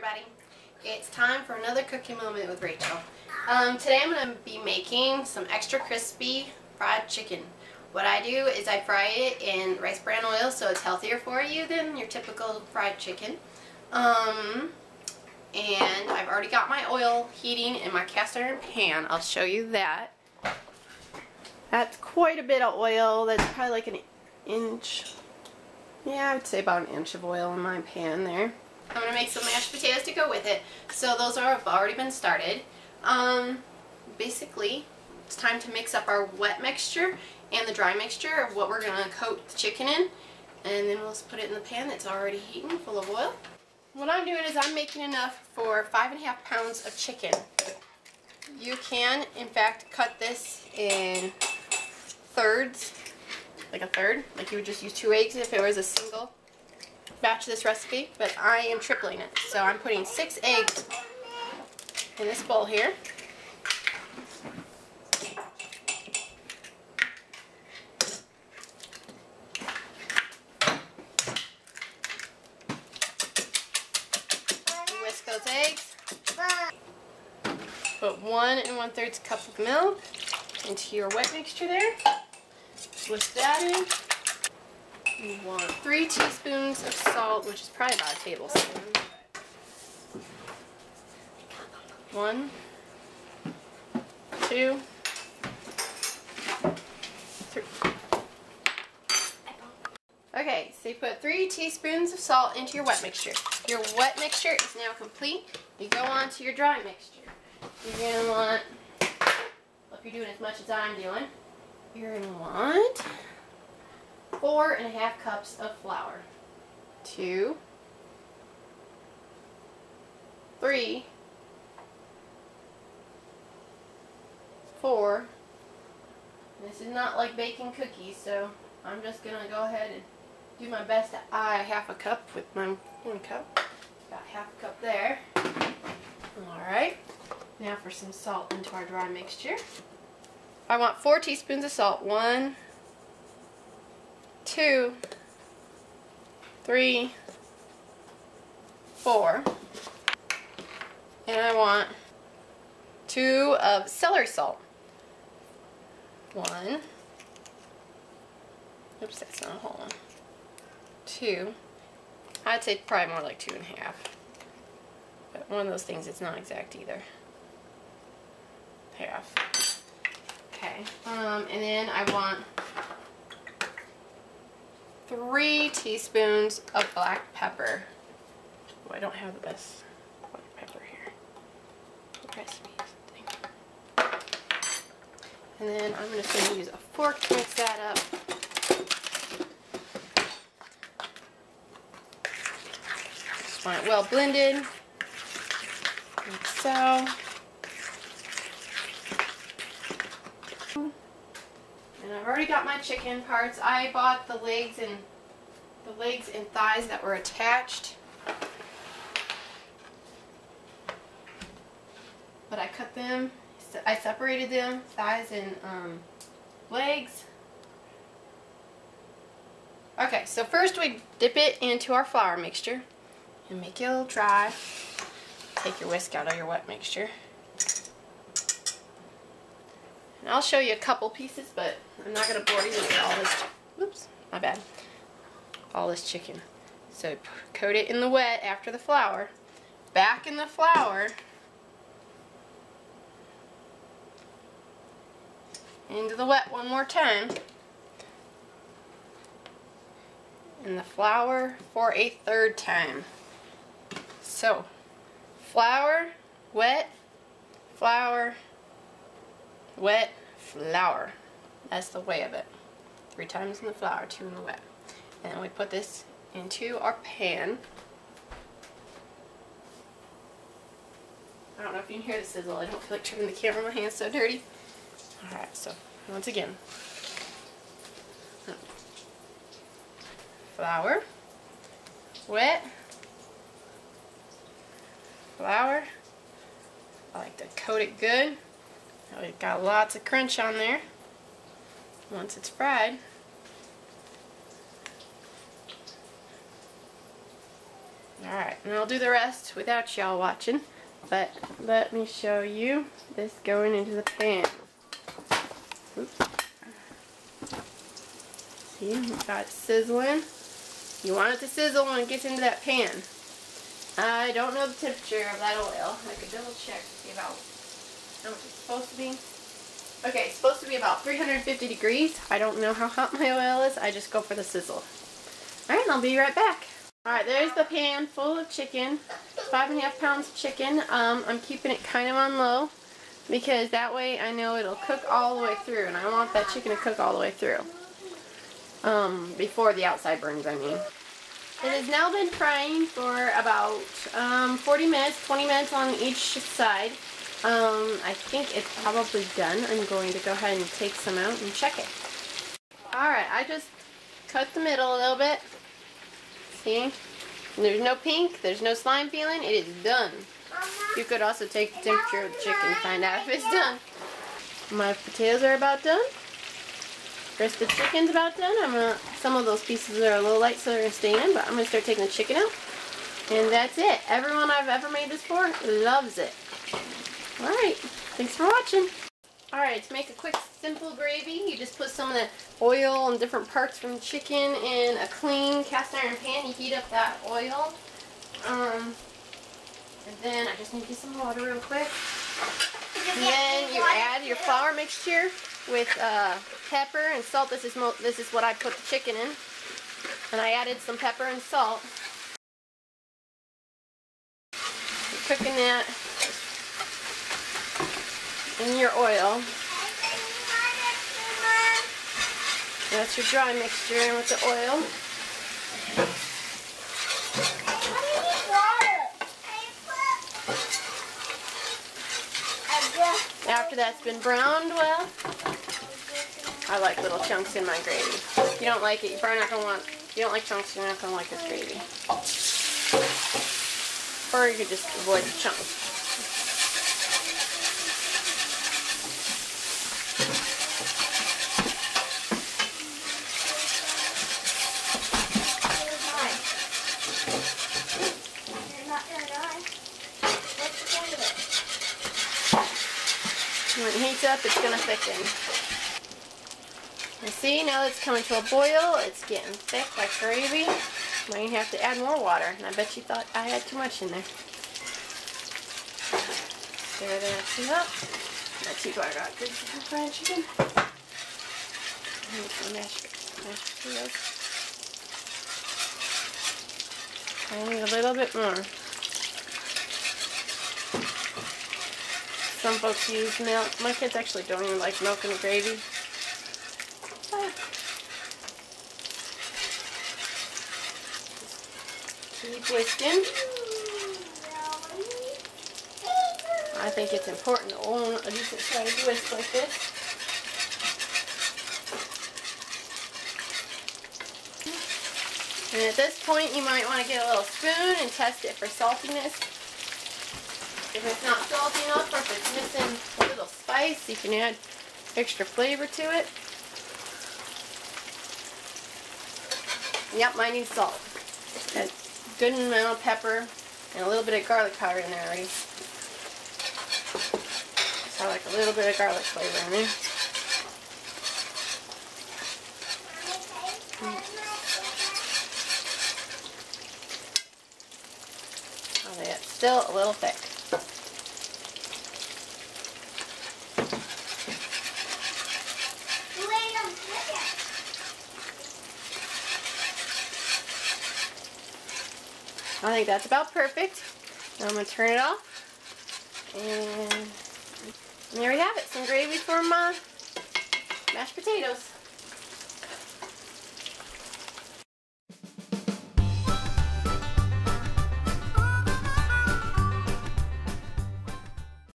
everybody. It's time for another cooking moment with Rachel. Today I'm going to be making some extra crispy fried chicken. What I do is I fry it in rice bran oil so it's healthier for you than your typical fried chicken. And I've already got my oil heating in my cast iron pan. I'll show you that. That's quite a bit of oil. That's probably like an inch. Yeah, I would say about an inch of oil in my pan there. I'm going to make some mashed potatoes to go with it. So those have already been started. Basically, it's time to mix up our wet mixture and the dry mixture of what we're going to coat the chicken in. And then we'll just put it in the pan that's already heating, full of oil. What I'm doing is I'm making enough for 5.5 pounds of chicken. You can, in fact, cut this in thirds, like a third. Like you would just use 2 eggs if it was a single batch of this recipe, but I am tripling it. So I'm putting 6 eggs in this bowl here. Whisk those eggs. Put 1 1/3 cup of milk into your wet mixture there. Whisk that in. You want 3 teaspoons of salt, which is probably about a tablespoon. 1, 2, 3. Okay, so you put 3 teaspoons of salt into your wet mixture. Your wet mixture is now complete. You go on to your dry mixture. You're going to want, well, if you're doing as much as I'm doing, you're going to want 4.5 cups of flour. 2, 3, 4. This is not like baking cookies, so I'm just going to go ahead and do my best to eye 1/2 cup with my 1 cup. Got 1/2 cup there. Alright, now for some salt into our dry mixture. I want 4 teaspoons of salt. 1, 2, 3, 4. And I want 2 of celery salt. 1. Oops, that's not a whole one. 2. I'd say probably more like 2.5. But one of those things, it's not exact either. 1/2. Okay. And then I want 3 teaspoons of black pepper. Oh, I don't have the best black pepper here. Recipes. And then I'm just going to use a fork to mix that up. Just want it well blended, like so. And I've already got my chicken parts. I bought the legs and thighs that were attached. But I cut them. I separated them, thighs and legs. Okay, so first we dip it into our flour mixture and make it a little dry. Take your whisk out of your wet mixture. And I'll show you a couple pieces, but I'm not going to bore you with all this. Whoops, my bad. All this chicken. So coat it in the wet after the flour. Back in the flour. Into the wet one more time. In the flour for a 3rd time. So, flour, wet, flour, wet, flour. That's the way of it. 3 times in the flour, 2 in the wet. And then we put this into our pan. I don't know if you can hear the sizzle. I don't feel like turning the camera. My hand's so dirty. Alright, so once again. Flour, wet, flour. I like to coat it good. We've got lots of crunch on there once it's fried. Alright, And I'll do the rest without y'all watching. But let me show you this going into the pan. Oops. See, we've got it sizzling. You want it to sizzle when it gets into that pan. I don't know the temperature of that oil. I could double check to see about how much it's supposed to be. Okay, it's supposed to be about 350 degrees. I don't know how hot my oil is. I just go for the sizzle. Alright, I'll be right back. Alright, there's the pan full of chicken. 5.5 pounds of chicken. I'm keeping it kind of on low because that way I know it'll cook all the way through, and I want that chicken to cook all the way through. Before the outside burns, I mean. It has now been frying for about 40 minutes, 20 minutes on each side. I think it's probably done. I'm going to go ahead and take some out and check it. Alright, I just cut the middle a little bit. See? There's no pink, there's no slime feeling, it is done. You could also take the temperature of the chicken and find out if it's done. My potatoes are about done. Rest of the chicken's about done. Some of those pieces are a little light, so they're going to stay in, but I'm going to start taking the chicken out. And that's it. Everyone I've ever made this for loves it. Alright, thanks for watching. Alright, to make a quick, simple gravy, you just put some of the oil and different parts from the chicken in a clean cast iron pan. You heat up that oil. And then I just need to get some water real quick. And then you add your flour mixture with pepper and salt. This is what I put the chicken in. And I added some pepper and salt. You're cooking that in your oil. That's your dry mixture in with the oil. After that's been browned well, I like little chunks in my gravy. If you don't like it, you're probably not going to want, if you don't like chunks, you're not going to like this gravy. Or you could just avoid the chunks. When it heats up, it's going to thicken. And see, now that it's coming to a boil, it's getting thick like gravy. Now you have to add more water. And I bet you thought I had too much in there. Stir that up. Let's see what I got. Good fried chicken. And some mashed potatoes. I need a little bit more. Some folks use milk. My kids actually don't even like milk in the gravy. Keep whisking. I think it's important to own a decent sized whisk like this. And at this point, you might want to get a little spoon and test it for saltiness. If it's not salty enough, or if it's missing a little spice, you can add extra flavor to it. Yep, mine needs salt. A good amount of pepper and a little bit of garlic powder in there already. So I like a little bit of garlic flavor in there. Oh, yeah, it's still a little thick. I think that's about perfect. Now I'm going to turn it off. And there we have it. Some gravy for my mashed potatoes.